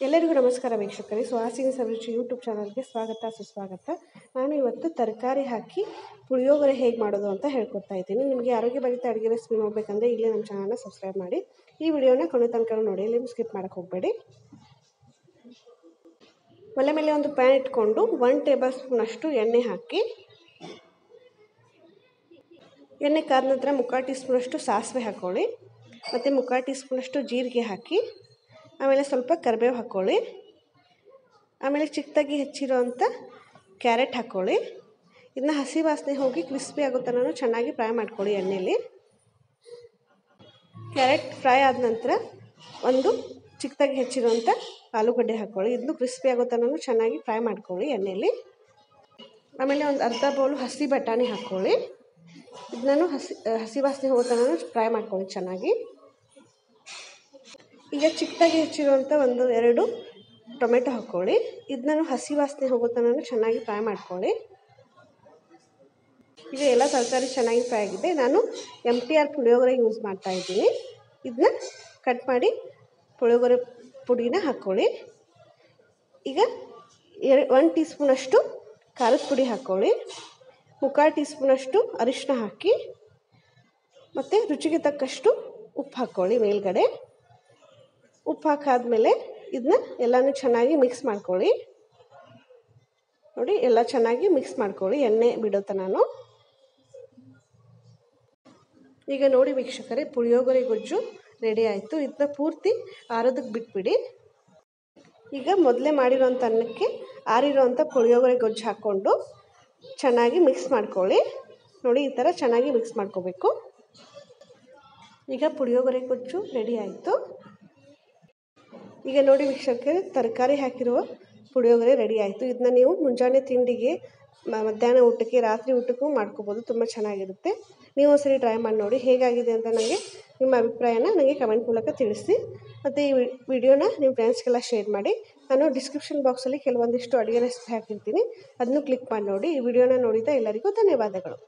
ಎಲ್ಲರಿಗೂ ನಮಸ್ಕಾರ ವೀಕ್ಷಕರೇ. ಸುಹಾಸಿನಿ ಸವಿರುಚಿ ಯೂಟ್ಯೂಬ್ ಚಾನಲ್ಗೆ ಸ್ವಾಗತ ಸುಸ್ವಾಗತ. ನಾನು ಇವತ್ತು ತರಕಾರಿ ಹಾಕಿ ಪುಳಿಯೋಗರೆ ಹೇಗೆ ಮಾಡೋದು ಅಂತ ಹೇಳ್ಕೊಡ್ತಾ ಇದ್ದೀನಿ. ನಿಮಗೆ ಆರೋಗ್ಯಭರಿತ ಅಡುಗೆ ರೆಸಿಪಿ ನೋಡಬೇಕಂದ್ರೆ ಇಲ್ಲೇ ನಮ್ಮ ಚಾನಲ್ನ ಸಬ್ಸ್ಕ್ರೈಬ್ ಮಾಡಿ, ಈ ವಿಡಿಯೋನ ಕೊನೆ ತನಕ ನೋಡಿ, ಇಲ್ಲಿ ಸ್ಕಿಪ್ ಮಾಡೋಕ್ಕೆ ಹೋಗಬೇಡಿ. ಒಲೆ ಮೇಲೆ ಒಂದು ಪ್ಯಾನ್ ಇಟ್ಕೊಂಡು 1 ಟೇಬಲ್ ಸ್ಪೂನಷ್ಟು ಎಣ್ಣೆ ಹಾಕಿ, ಎಣ್ಣೆ ಕಾದ ನಂತರ 3/4 ಟೀ ಸ್ಪೂನಷ್ಟು ಸಾಸಿವೆ ಹಾಕ್ಕೊಳ್ಳಿ, ಮತ್ತು 3/4 ಟೀ ಸ್ಪೂನಷ್ಟು ಜೀರಿಗೆ ಹಾಕಿ, ಆಮೇಲೆ ಸ್ವಲ್ಪ ಕರಿಬೇವು ಹಾಕ್ಕೊಳ್ಳಿ, ಆಮೇಲೆ ಚಿಕ್ಕದಾಗಿ ಹೆಚ್ಚಿರೋವಂಥ ಕ್ಯಾರೆಟ್ ಹಾಕ್ಕೊಳ್ಳಿ. ಇದನ್ನ ಹಸಿ ವಾಸನೆ ಹೋಗಿ ಕ್ರಿಸ್ಪಿ ಆಗೋ ಥರ ಚೆನ್ನಾಗಿ ಫ್ರೈ ಮಾಡ್ಕೊಳ್ಳಿ ಎಣ್ಣೆಯಲ್ಲಿ. ಕ್ಯಾರೆಟ್ ಫ್ರೈ ಆದ ನಂತರ ಒಂದು ಚಿಕ್ಕದಾಗಿ ಹೆಚ್ಚಿರೋವಂಥ ಆಲೂಗಡ್ಡೆ ಹಾಕ್ಕೊಳ್ಳಿ. ಇದನ್ನು ಕ್ರಿಸ್ಪಿ ಆಗೋ ಥರ ಚೆನ್ನಾಗಿ ಫ್ರೈ ಮಾಡ್ಕೊಳ್ಳಿ ಎಣ್ಣೆಯಲ್ಲಿ. ಆಮೇಲೆ ಒಂದು ಅರ್ಧ ಬೌಲು ಹಸಿ ಬಟಾಣಿ ಹಾಕ್ಕೊಳ್ಳಿ. ಇದನ್ನು ಹಸಿ ವಾಸನೆ ಹೋಗೋ ಥರ ಫ್ರೈ ಮಾಡ್ಕೊಳ್ಳಿ ಚೆನ್ನಾಗಿ. ಈಗ ಚಿಕ್ಕದಾಗಿ ಹೆಚ್ಚಿರುವಂಥ 1-2 ಟೊಮೆಟೊ ಹಾಕ್ಕೊಳ್ಳಿ. ಇದನ್ನು ಹಸಿ ವಾಸನೆ ಹೋಗೋ ಥರ ಚೆನ್ನಾಗಿ ಫ್ರೈ ಮಾಡ್ಕೊಳ್ಳಿ. ಈಗ ಎಲ್ಲ ತರಕಾರಿ ಚೆನ್ನಾಗಿ ಫ್ರೈ ಆಗಿದೆ. ನಾನು MTR ಪುಳಿಯೋಗರೆ ಯೂಸ್ ಮಾಡ್ತಾ ಇದ್ದೀನಿ. ಇದನ್ನ ಕಟ್ ಮಾಡಿ ಪುಳಿಯೋಗರೆ ಪುಡಿನ ಹಾಕ್ಕೊಳ್ಳಿ. ಈಗ 1 ಟೀ ಸ್ಪೂನಷ್ಟು ಖಾರದ ಪುಡಿ ಹಾಕ್ಕೊಳ್ಳಿ, 3/4 ಟೀ ಸ್ಪೂನಷ್ಟು ಅರಿಶಿನ ಹಾಕಿ, ಮತ್ತು ರುಚಿಗೆ ತಕ್ಕಷ್ಟು ಉಪ್ಪು ಹಾಕ್ಕೊಳ್ಳಿ ಮೇಲ್ಗಡೆ. ಉಪ್ಪು ಹಾಕಾದ್ಮೇಲೆ ಇದನ್ನ ಎಲ್ಲನೂ ಚೆನ್ನಾಗಿ ಮಿಕ್ಸ್ ಮಾಡ್ಕೊಳ್ಳಿ. ನೋಡಿ, ಎಲ್ಲ ಚೆನ್ನಾಗಿ ಮಿಕ್ಸ್ ಮಾಡ್ಕೊಳ್ಳಿ ಎಣ್ಣೆ ಬಿಡೋ ತನಕ. ಈಗ ನೋಡಿ ವೀಕ್ಷಕರೇ, ಪುಳಿಯೋಗರೆ ಗೊಜ್ಜು ರೆಡಿ ಆಯಿತು. ಇದನ್ನ ಪೂರ್ತಿ ಆರೋದಕ್ಕೆ ಬಿಟ್ಬಿಡಿ. ಈಗ ಮೊದಲೇ ಮಾಡಿರೋಂಥ ಅನ್ನಕ್ಕೆ ಆರಿರೋವಂಥ ಪುಳಿಯೋಗರೆ ಗೊಜ್ಜು ಹಾಕ್ಕೊಂಡು ಚೆನ್ನಾಗಿ ಮಿಕ್ಸ್ ಮಾಡ್ಕೊಳ್ಳಿ. ನೋಡಿ, ಈ ಥರ ಚೆನ್ನಾಗಿ ಮಿಕ್ಸ್ ಮಾಡ್ಕೋಬೇಕು. ಈಗ ಪುಳಿಯೋಗರೆ ಗೊಜ್ಜು ರೆಡಿ ಆಯಿತು. ಈಗ ನೋಡಿ ವೀಕ್ಷಕರೇ, ತರಕಾರಿ ಹಾಕಿರುವ ಪುಳಿಯೋಗರೆ ರೆಡಿ ಆಯಿತು. ಇದನ್ನ ನೀವು ಮುಂಜಾನೆ ತಿಂಡಿಗೆ, ಮಧ್ಯಾಹ್ನ ಊಟಕ್ಕೆ, ರಾತ್ರಿ ಊಟಕ್ಕೂ ಮಾಡ್ಕೋಬೋದು. ತುಂಬ ಚೆನ್ನಾಗಿರುತ್ತೆ. ನೀವು ಒಂದ್ಸರಿ ಟ್ರೈ ಮಾಡಿ ನೋಡಿ ಹೇಗಾಗಿದೆ ಅಂತ ನನಗೆ ನಿಮ್ಮ ಅಭಿಪ್ರಾಯನ ನನಗೆ ಕಮೆಂಟ್ ಮೂಲಕ ತಿಳಿಸಿ. ಮತ್ತು ಈ ವಿಡಿಯೋನ ನಿಮ್ಮ ಫ್ರೆಂಡ್ಸ್ಗೆಲ್ಲ ಶೇರ್ ಮಾಡಿ. ನಾನು ಡಿಸ್ಕ್ರಿಪ್ಷನ್ ಬಾಕ್ಸಲ್ಲಿ ಕೆಲವೊಂದಿಷ್ಟು ಅಡುಗೆ ರೆಸಿಪಿ ಹಾಕಿರ್ತೀನಿ, ಅದನ್ನು ಕ್ಲಿಕ್ ಮಾಡಿ ನೋಡಿ. ಈ ವಿಡಿಯೋನ ನೋಡಿದ ಎಲ್ಲರಿಗೂ ಧನ್ಯವಾದಗಳು.